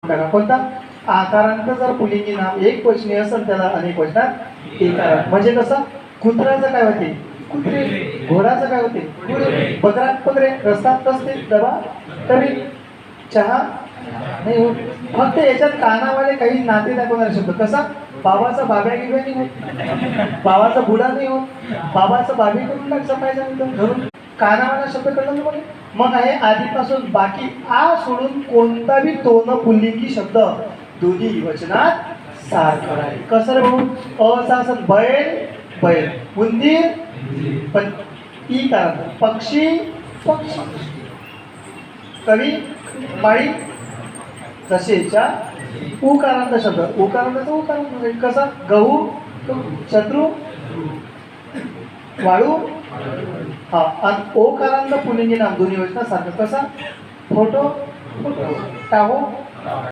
बघा कोणता आकारांत जर पुल्लिंगी नाम एक वचनी असेल त्याला अनेक वचनात एकारांत. म्हणजे कसं कुत्र्याचं काय होते कुत्रे, घोडाचं काय होते घोडे, बकरात बकरे, रस्त्यात रस्ते, डबा तरी, चहा नाही होत. फक्त याच्यात कानावाले काही नाते दाखवणारे शब्द. कसा बाबाचा बाब्या गिब्या नाही होत, बाबाचा बुडा नाही होत, बाबाचा बाबी करून टाकसा पाहिजे धरून कानावाला शब्द कळलं ना. मग आहे आधीपासून बाकी आ सोडून कोणता बी दोन पुल्लिंगी शब्द दोन्ही वचनात सारखं आहे. कसं रे भाऊ असासन बैल बैल, उंदीर पण ई कारण, पक्षी पक्षी, कवी माळी, तसेच्या उकारांत शब्द उकारांत उकारांत. कसा गहू शत्रू वाळू हा. आणि ओकारांत पुल्लिंगी नाम दोन्ही वचनात सारखं. कसा फोटो फोटो टाहो